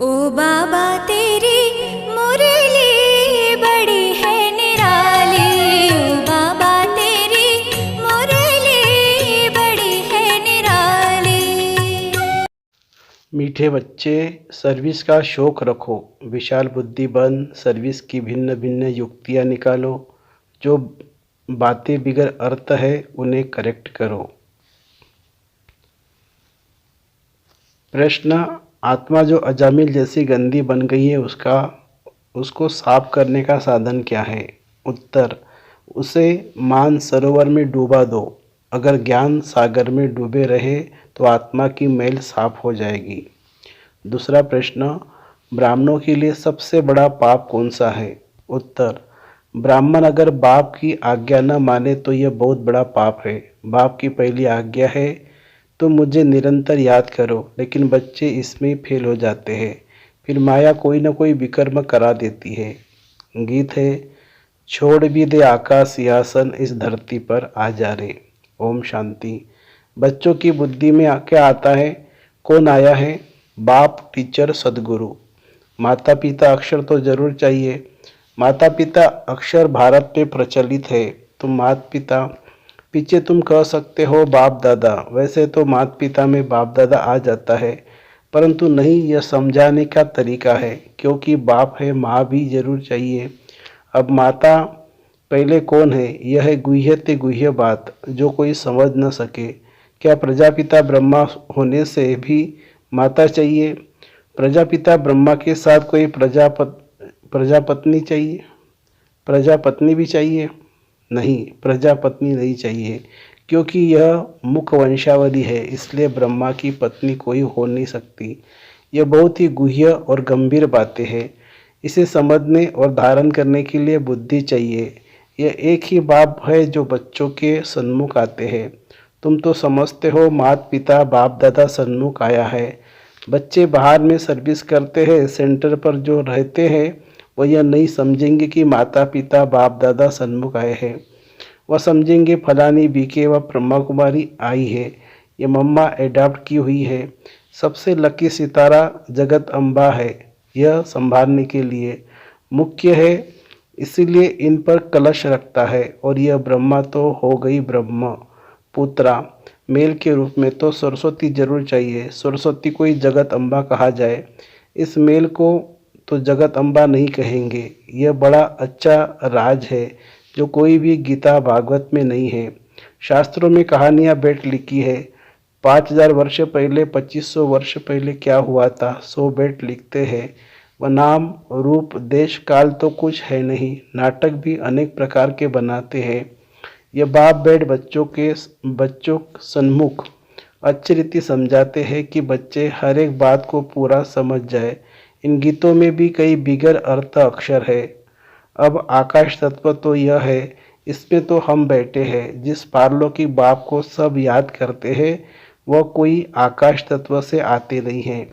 ओ बाबा तेरी मुरली बड़ी है निराली, ओ बाबा तेरी मुरली बड़ी है निराली। मीठे बच्चे, सर्विस का शौक रखो, विशाल बुद्धि बन, सर्विस की भिन्न भिन्न युक्तियाँ निकालो, जो बातें बिगर अर्थ है उन्हें करेक्ट करो। प्रश्न, आत्मा जो अजामिल जैसी गंदी बन गई है उसको साफ करने का साधन क्या है? उत्तर, उसे मान सरोवर में डूबा दो। अगर ज्ञान सागर में डूबे रहे तो आत्मा की मैल साफ हो जाएगी। दूसरा प्रश्न, ब्राह्मणों के लिए सबसे बड़ा पाप कौन सा है? उत्तर, ब्राह्मण अगर बाप की आज्ञा न माने तो यह बहुत बड़ा पाप है। बाप की पहली आज्ञा है तो मुझे निरंतर याद करो, लेकिन बच्चे इसमें फेल हो जाते हैं। फिर माया कोई न कोई विकर्म करा देती है। गीत है, छोड़ भी दे आकाश सिंहासन, इस धरती पर आ जा रे। ओम शांति। बच्चों की बुद्धि में क्या आता है? कौन आया है? बाप, टीचर, सदगुरु। माता पिता अक्षर तो जरूर चाहिए। माता पिता अक्षर भारत में प्रचलित है, तो माता पिता पीछे तुम कह सकते हो बाप दादा। वैसे तो माता पिता में बाप दादा आ जाता है, परंतु नहीं, यह समझाने का तरीका है, क्योंकि बाप है माँ भी जरूर चाहिए। अब माता पहले कौन है? यह है गुह्यते गुह्य बात, जो कोई समझ न सके। क्या प्रजापिता ब्रह्मा होने से भी माता चाहिए? प्रजापिता ब्रह्मा के साथ कोई प्रजापत्नी चाहिए? प्रजापत्नी भी चाहिए? नहीं, प्रजापत्नी नहीं चाहिए, क्योंकि यह मुख वंशावली है, इसलिए ब्रह्मा की पत्नी कोई हो नहीं सकती। यह बहुत ही गुह्य और गंभीर बातें हैं। इसे समझने और धारण करने के लिए बुद्धि चाहिए। यह एक ही बाप है जो बच्चों के सन्मुख आते हैं। तुम तो समझते हो माता पिता बाप दादा सन्मुख आया है। बच्चे बाहर में सर्विस करते हैं, सेंटर पर जो रहते हैं वह यह नहीं समझेंगे कि माता पिता बाप दादा सन्मुख आए हैं। वह समझेंगे फलानी बीके व ब्रह्मा कुमारी आई है, ये मम्मा एडॉप्ट की हुई है। सबसे लकी सितारा जगत अम्बा है, यह संभालने के लिए मुख्य है, इसीलिए इन पर कलश रखता है। और यह ब्रह्मा तो हो गई ब्रह्म पुत्रा, मेल के रूप में तो सरस्वती जरूर चाहिए। सरस्वती को ही जगत अम्बा कहा जाए, इस मेल को तो जगत अम्बा नहीं कहेंगे। यह बड़ा अच्छा राज है जो कोई भी गीता भागवत में नहीं है। शास्त्रों में कहानियाँ बेट लिखी है। 5000 वर्ष पहले, 2500 वर्ष पहले क्या हुआ था, 100 बेट लिखते हैं। वह नाम रूप देश काल तो कुछ है नहीं। नाटक भी अनेक प्रकार के बनाते हैं। यह बाप बेट बच्चों सन्मुख अच्छी रीति समझाते हैं कि बच्चे हर एक बात को पूरा समझ जाए। इन गीतों में भी कई बिगर अर्थ अक्षर है। अब आकाश तत्व तो यह है, इसमें तो हम बैठे हैं। जिस पारलौकिक बाप को सब याद करते हैं वह कोई आकाश तत्व से आते नहीं हैं।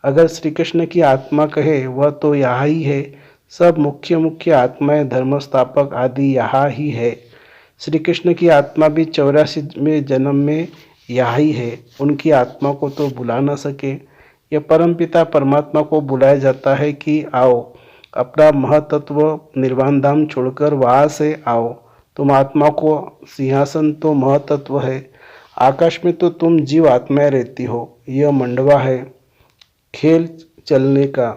अगर श्री कृष्ण की आत्मा कहे वह तो यहाँ ही है। सब मुख्य मुख्य आत्माएं, धर्मस्थापक आदि यहाँ ही है। श्री कृष्ण की आत्मा भी 84वें जन्म में यहाँ ही है। उनकी आत्मा को तो बुला न सके। यह परमपिता परमात्मा को बुलाया जाता है कि आओ, अपना महतत्व निर्वाण धाम छोड़कर वहाँ से आओ। तुम आत्मा को सिंहासन तो महतत्व है। आकाश में तो तुम जीव आत्माएं रहती हो। यह मंडवा है खेल चलने का।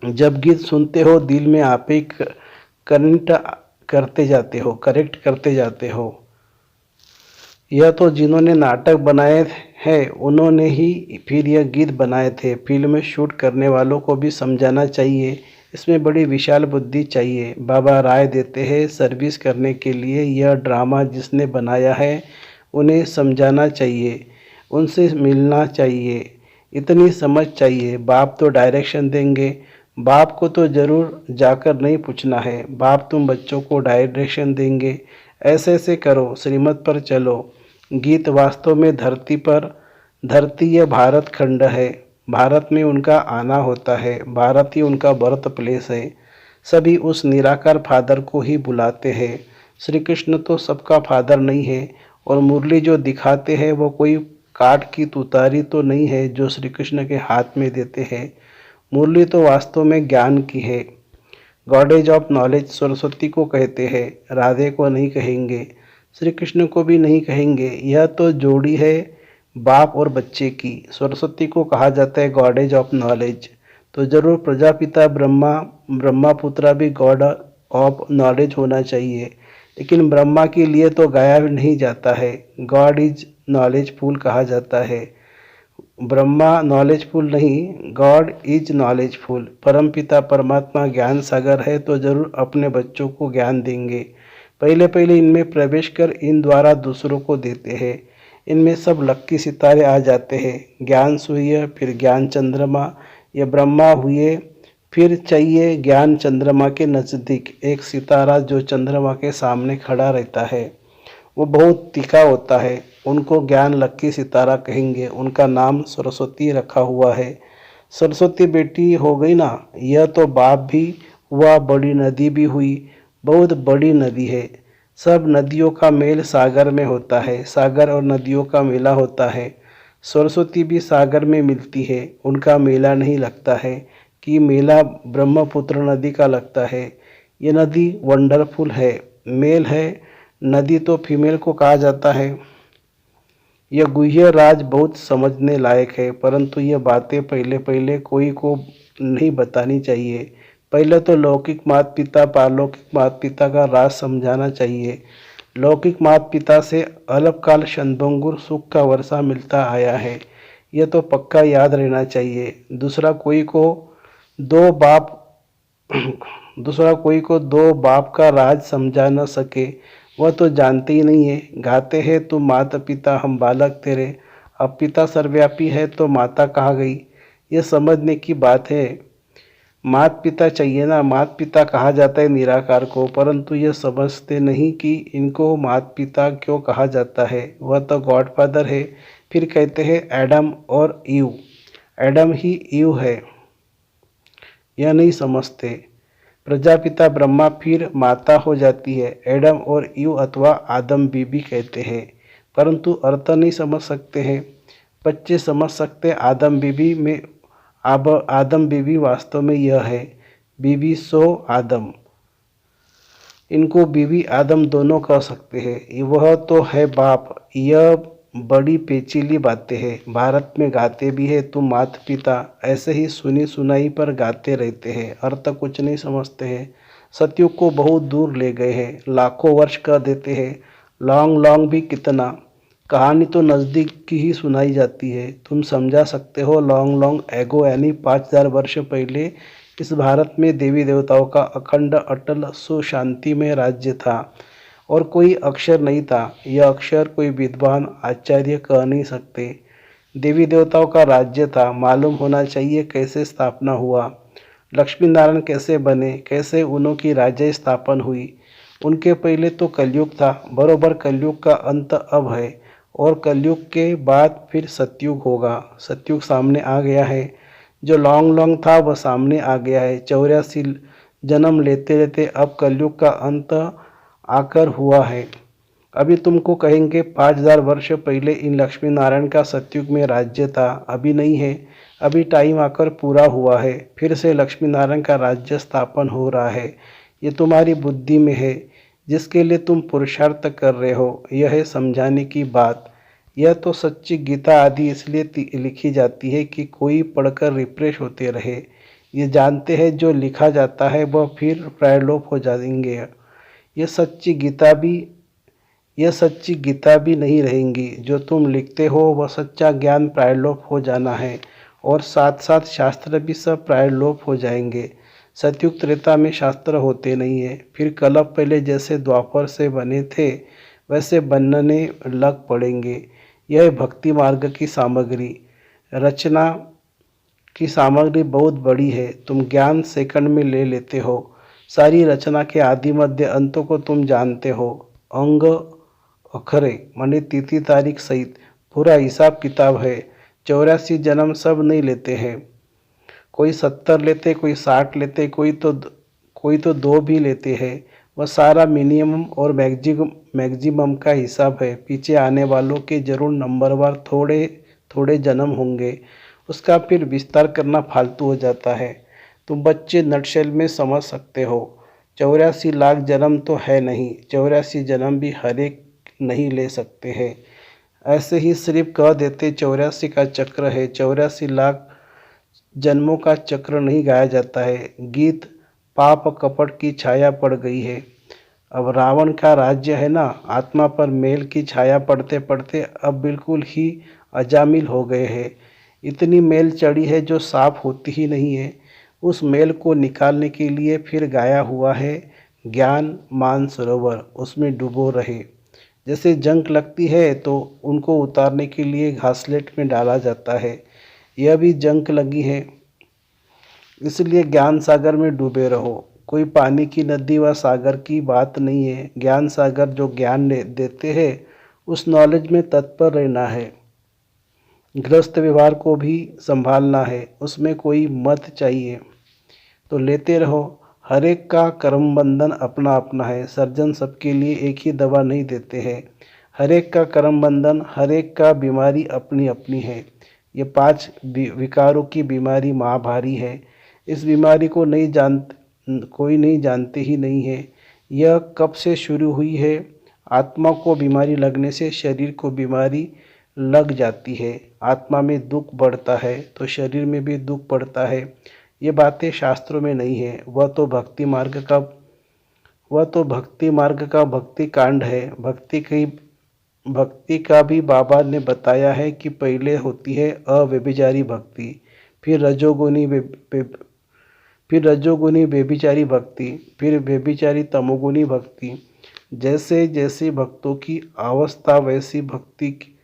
जब गीत सुनते हो दिल में आप ही करेक्ट करते जाते हो। यह तो जिन्होंने नाटक बनाए हैं उन्होंने ही फिर यह गीत बनाए थे। फिल्म शूट करने वालों को भी समझाना चाहिए, इसमें बड़ी विशाल बुद्धि चाहिए। बाबा राय देते हैं सर्विस करने के लिए यह ड्रामा जिसने बनाया है उन्हें समझाना चाहिए, उनसे मिलना चाहिए, इतनी समझ चाहिए। बाप तो डायरेक्शन देंगे। बाप को तो ज़रूर जाकर नहीं पूछना है, बाप तुम बच्चों को डायरेक्शन देंगे, ऐसे ऐसे करो, श्रीमत पर चलो। गीत वास्तव में धरती यह भारत खंड है। भारत में उनका आना होता है, भारत ही उनका बर्थ प्लेस है। सभी उस निराकार फादर को ही बुलाते हैं। श्री कृष्ण तो सबका फादर नहीं है, और मुरली जो दिखाते हैं वो कोई काठ की तुतारी तो नहीं है जो श्री कृष्ण के हाथ में देते हैं। मुरली तो वास्तव में ज्ञान की है। गॉडेज ऑफ नॉलेज सरस्वती को कहते हैं, राधे को नहीं कहेंगे, श्री कृष्ण को भी नहीं कहेंगे। यह तो जोड़ी है बाप और बच्चे की। सरस्वती को कहा जाता है गॉडेज ऑफ नॉलेज, तो जरूर प्रजापिता ब्रह्मापुत्रा भी गॉड ऑफ नॉलेज होना चाहिए। लेकिन ब्रह्मा के लिए तो गाया नहीं जाता है, गॉड इज नॉलेजफुल कहा जाता है। ब्रह्मा नॉलेजफुल नहीं, गॉड इज नॉलेजफुल। परमपिता परमात्मा ज्ञान सागर है, तो जरूर अपने बच्चों को ज्ञान देंगे। पहले पहले इनमें प्रवेश कर इन द्वारा दूसरों को देते हैं। इनमें सब लक्की सितारे आ जाते हैं। ज्ञान सूर्य, फिर ज्ञान चंद्रमा, ये ब्रह्मा हुए। फिर चाहिए ज्ञान चंद्रमा के नज़दीक एक सितारा जो चंद्रमा के सामने खड़ा रहता है। वो बहुत तीखा होता है, उनको ज्ञान लक्की सितारा कहेंगे। उनका नाम सरस्वती रखा हुआ है। सरस्वती बेटी हो गई ना, यह तो बाप भी हुआ, बड़ी नदी भी हुई। बहुत बड़ी नदी है। सब नदियों का मेल सागर में होता है, सागर और नदियों का मेला होता है। सरस्वती भी सागर में मिलती है, उनका मेला नहीं लगता है कि मेला ब्रह्मपुत्र नदी का लगता है। ये नदी वंडरफुल है, मेल है। नदी तो फीमेल को कहा जाता है। यह गुह्य राज बहुत समझने लायक है, परंतु ये बातें पहले पहले कोई को नहीं बतानी चाहिए। पहले तो लौकिक माता पिता पारलौकिक माता पिता का राज समझाना चाहिए। लौकिक माता पिता से अल्पकाल क्षणभंगुर सुख का वर्षा मिलता आया है, यह तो पक्का याद रहना चाहिए। दूसरा कोई को दो बाप का राज समझा न सके, वह तो जानते ही नहीं है। गाते हैं तुम माता पिता हम बालक तेरे, अब पिता सर्वव्यापी है तो माता कहाँ गई। यह समझने की बात है। माता पिता चाहिए ना, माता पिता कहा जाता है निराकार को, परंतु यह समझते नहीं कि इनको माता पिता क्यों कहा जाता है। वह तो गॉडफादर है। फिर कहते हैं एडम और ईव, एडम ही ईव है, यह नहीं समझते। प्रजापिता ब्रह्मा फिर माता हो जाती है, एडम और ईव अथवा आदम बीबी कहते हैं, परंतु अर्थ नहीं समझ सकते हैं। बच्चे समझ सकते आदम बीबी में। अब आदम बीबी वास्तव में यह है, बीबी सो आदम। इनको बीबी आदम दोनों कह सकते हैं। वह तो है बाप। यह बड़ी पेचीली बातें हैं। भारत में गाते भी है तुम माता पिता, ऐसे ही सुनी सुनाई पर गाते रहते हैं, अर्थ कुछ नहीं समझते हैं। सतयुग को बहुत दूर ले गए हैं, लाखों वर्ष कह देते हैं। लॉन्ग लॉन्ग भी कितना, कहानी तो नज़दीक की ही सुनाई जाती है। तुम समझा सकते हो लॉन्ग लॉन्ग एगो यानी 5000 वर्ष पहले इस भारत में देवी देवताओं का अखंड अटल सुशांति में राज्य था और कोई अक्षर नहीं था। यह अक्षर कोई विद्वान आचार्य कह नहीं सकते। देवी देवताओं का राज्य था। मालूम होना चाहिए कैसे स्थापना हुआ, लक्ष्मी नारायण कैसे बने, कैसे उनकी राज्य स्थापन हुई। उनके पहले तो कलयुग था, बरोबर कलयुग का अंत अब है और कलयुग के बाद फिर सतयुग होगा। सतयुग सामने आ गया है, जो लॉन्ग लॉन्ग था वह सामने आ गया है। 84 जन्म लेते लेते अब कलयुग का अंत आकर हुआ है। अभी तुमको कहेंगे 5000 वर्ष पहले इन लक्ष्मी नारायण का सतयुग में राज्य था, अभी नहीं है। अभी टाइम आकर पूरा हुआ है, फिर से लक्ष्मी नारायण का राज्य स्थापन हो रहा है। ये तुम्हारी बुद्धि में है, जिसके लिए तुम पुरुषार्थ कर रहे हो, यह है समझाने की बात। यह तो सच्ची गीता आदि इसलिए लिखी जाती है कि कोई पढ़कर रिफ्रेश होते रहे। ये जानते हैं जो लिखा जाता है वह फिर प्रायलोप हो जाएंगे। यह सच्ची गीता भी नहीं रहेंगी। जो तुम लिखते हो वह सच्चा ज्ञान प्रायलोप हो जाना है और साथ साथ शास्त्र भी सब प्रायलोप हो जाएंगे। सतयुग त्रेता में शास्त्र होते नहीं है, फिर कलप पहले जैसे द्वापर से बने थे वैसे बनने लग पड़ेंगे। यह भक्ति मार्ग की सामग्री, रचना की सामग्री बहुत बड़ी है। तुम ज्ञान सेकंड में ले लेते हो। सारी रचना के आदि मध्य अंतों को तुम जानते हो। अंग अखरे माने तिथि तारीख सहित पूरा हिसाब किताब है। 84 जन्म सब नहीं लेते हैं, कोई 70 लेते, कोई 60 लेते, कोई तो 2 भी लेते हैं। वह सारा मिनिमम और मैक्सिमम का हिसाब है। पीछे आने वालों के जरूर नंबरवार थोड़े थोड़े जन्म होंगे, उसका फिर विस्तार करना फालतू हो जाता है। तुम बच्चे नटशेल में समझ सकते हो। 84 लाख जन्म तो है नहीं, 84 जन्म भी हर एक नहीं ले सकते हैं। ऐसे ही सिर्फ कह देते 84 का चक्र है, 84 लाख जन्मों का चक्र नहीं गाया जाता है। गीत पाप कपट की छाया पड़ गई है। अब रावण का राज्य है ना, आत्मा पर मेल की छाया पड़ते पड़ते अब बिल्कुल ही अजामिल हो गए हैं। इतनी मेल चढ़ी है जो साफ होती ही नहीं है। उस मेल को निकालने के लिए फिर गाया हुआ है ज्ञान मानसरोवर, उसमें डूबो रहे। जैसे जंग लगती है तो उनको उतारने के लिए घासलेट में डाला जाता है, यह भी जंग लगी है, इसलिए ज्ञान सागर में डूबे रहो। कोई पानी की नदी व सागर की बात नहीं है। ज्ञान सागर जो ज्ञान देते हैं उस नॉलेज में तत्पर रहना है। गृहस्थ व्यवहार को भी संभालना है, उसमें कोई मत चाहिए तो लेते रहो। हर एक का कर्म बंधन अपना अपना है। सर्जन सबके लिए एक ही दवा नहीं देते हैं। हर एक का कर्म बंधन, हर एक का बीमारी अपनी अपनी है। ये 5 विकारों की बीमारी महाभारी है। इस बीमारी को कोई नहीं जानते ही नहीं है। यह कब से शुरू हुई है? आत्मा को बीमारी लगने से शरीर को बीमारी लग जाती है। आत्मा में दुख बढ़ता है तो शरीर में भी दुख बढ़ता है। ये बातें शास्त्रों में नहीं है। वह तो भक्ति मार्ग का भक्ति कांड है। भक्ति का भी बाबा ने बताया है कि पहले होती है अव्यभिचारी भक्ति, फिर रजोगुनी व्यभिचारी भक्ति, फिर व्यभिचारी तमोगुनी भक्ति। जैसे जैसे भक्तों की अवस्था वैसी भक्ति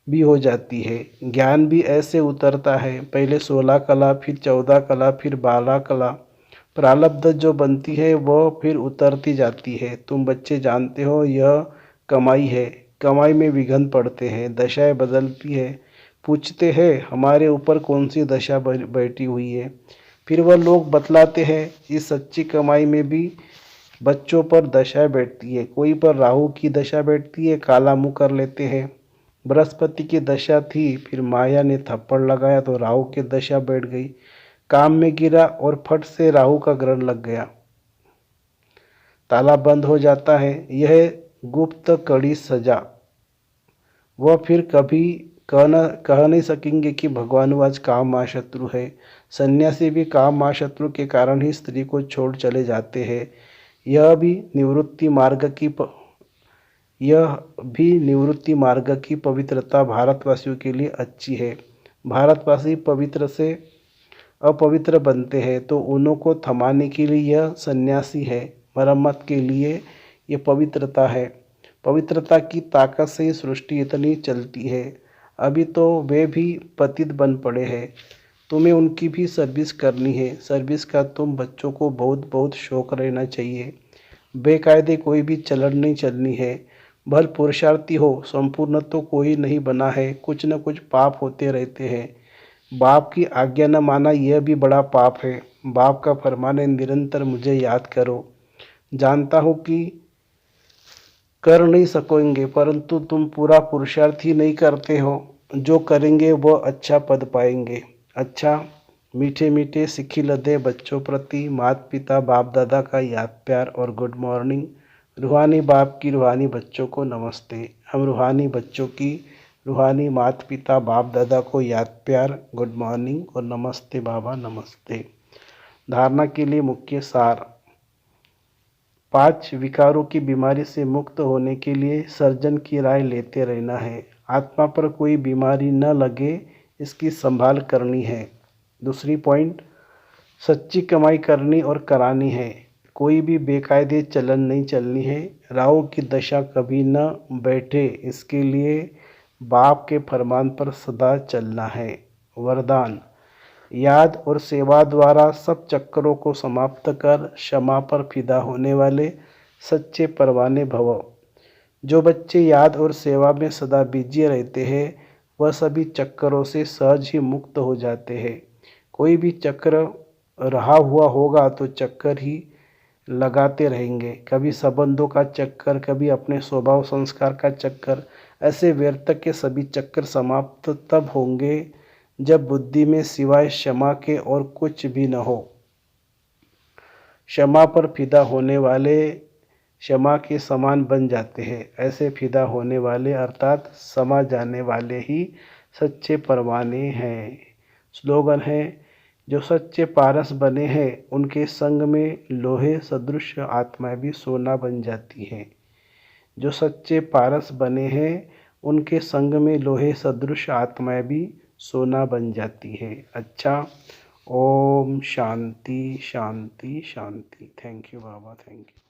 भी हो जाती है। ज्ञान भी ऐसे उतरता है, पहले 16 कला, फिर 14 कला, फिर 12 कला। प्रारब्ध जो बनती है वह फिर उतरती जाती है। तुम बच्चे जानते हो यह कमाई है। कमाई में विघ्न पड़ते हैं, दशाएं बदलती है। पूछते हैं हमारे ऊपर कौन सी दशा बैठी हुई है, फिर वह लोग बतलाते हैं इस सच्ची कमाई में भी बच्चों पर दशा बैठती है। कोई पर राहु की दशा बैठती है, काला मुंह कर लेते हैं। बृहस्पति की दशा थी, फिर माया ने थप्पड़ लगाया तो राहु की दशा बैठ गई। काम में गिरा और फट से राहु का ग्रहण लग गया, ताला बंद हो जाता है। यह गुप्त कड़ी सजा। वह फिर कभी कह नहीं सकेंगे कि भगवान आज काम महाशत्रु है। सन्यासी भी काम महाशत्रु के कारण ही स्त्री को छोड़ चले जाते हैं। यह भी निवृत्ति मार्ग की पवित्रता भारतवासियों के लिए अच्छी है। भारतवासी पवित्र से अपवित्र बनते हैं तो उन्हों को थमाने के लिए यह सन्यासी है। मरम्मत के लिए यह पवित्रता है। पवित्रता की ताकत से ही सृष्टि इतनी चलती है। अभी तो वे भी पतित बन पड़े हैं, तुम्हें उनकी भी सर्विस करनी है। सर्विस का तुम बच्चों को बहुत बहुत शौक रहना चाहिए। बेकायदे कोई भी चलन नहीं चलनी है। भल पुरुषार्थी हो, संपूर्ण तो कोई नहीं बना है। कुछ न कुछ पाप होते रहते हैं। बाप की आज्ञा न माना यह भी बड़ा पाप है। बाप का फरमान है निरंतर मुझे याद करो। जानता हूँ कि कर नहीं सकोगे, परंतु तुम पूरा पुरुषार्थ ही नहीं करते हो। जो करेंगे वो अच्छा पद पाएंगे। अच्छा, मीठे मीठे सिक्खी लदे बच्चों प्रति माता पिता बाप दादा का याद प्यार और गुड मॉर्निंग। रूहानी बाप की रूहानी बच्चों को नमस्ते। हम रूहानी बच्चों की रूहानी माता पिता बाप दादा को याद प्यार, गुड मॉर्निंग और नमस्ते बाबा नमस्ते। धारणा के लिए मुख्य सार। 5 विकारों की बीमारी से मुक्त होने के लिए सर्जन की राय लेते रहना है। आत्मा पर कोई बीमारी न लगे इसकी संभाल करनी है। दूसरी पॉइंट, सच्ची कमाई करनी और करानी है। कोई भी बेकायदे चलन नहीं चलनी है। राहु की दशा कभी न बैठे इसके लिए बाप के फरमान पर सदा चलना है। वरदान, याद और सेवा द्वारा सब चक्करों को समाप्त कर क्षमा पर फिदा होने वाले सच्चे परवाने भव। जो बच्चे याद और सेवा में सदा बिजी रहते हैं वह सभी चक्करों से सहज ही मुक्त हो जाते हैं। कोई भी चक्र रहा हुआ होगा तो चक्कर ही लगाते रहेंगे, कभी संबंधों का चक्कर, कभी अपने स्वभाव संस्कार का चक्कर। ऐसे व्यर्थ के सभी चक्कर समाप्त तब होंगे जब बुद्धि में सिवाय क्षमा के और कुछ भी न हो। क्षमा पर फिदा होने वाले क्षमा के समान बन जाते हैं। ऐसे फिदा होने वाले अर्थात समा जाने वाले ही सच्चे परवाने हैं। स्लोगन है, जो सच्चे पारस बने हैं उनके संग में लोहे सदृश आत्माएं भी सोना बन जाती हैं। जो सच्चे पारस बने हैं उनके संग में लोहे सदृश आत्माएं भी सोना बन जाती है। अच्छा, ओम शांति शांति शांति। थैंक यू बाबा, थैंक यू।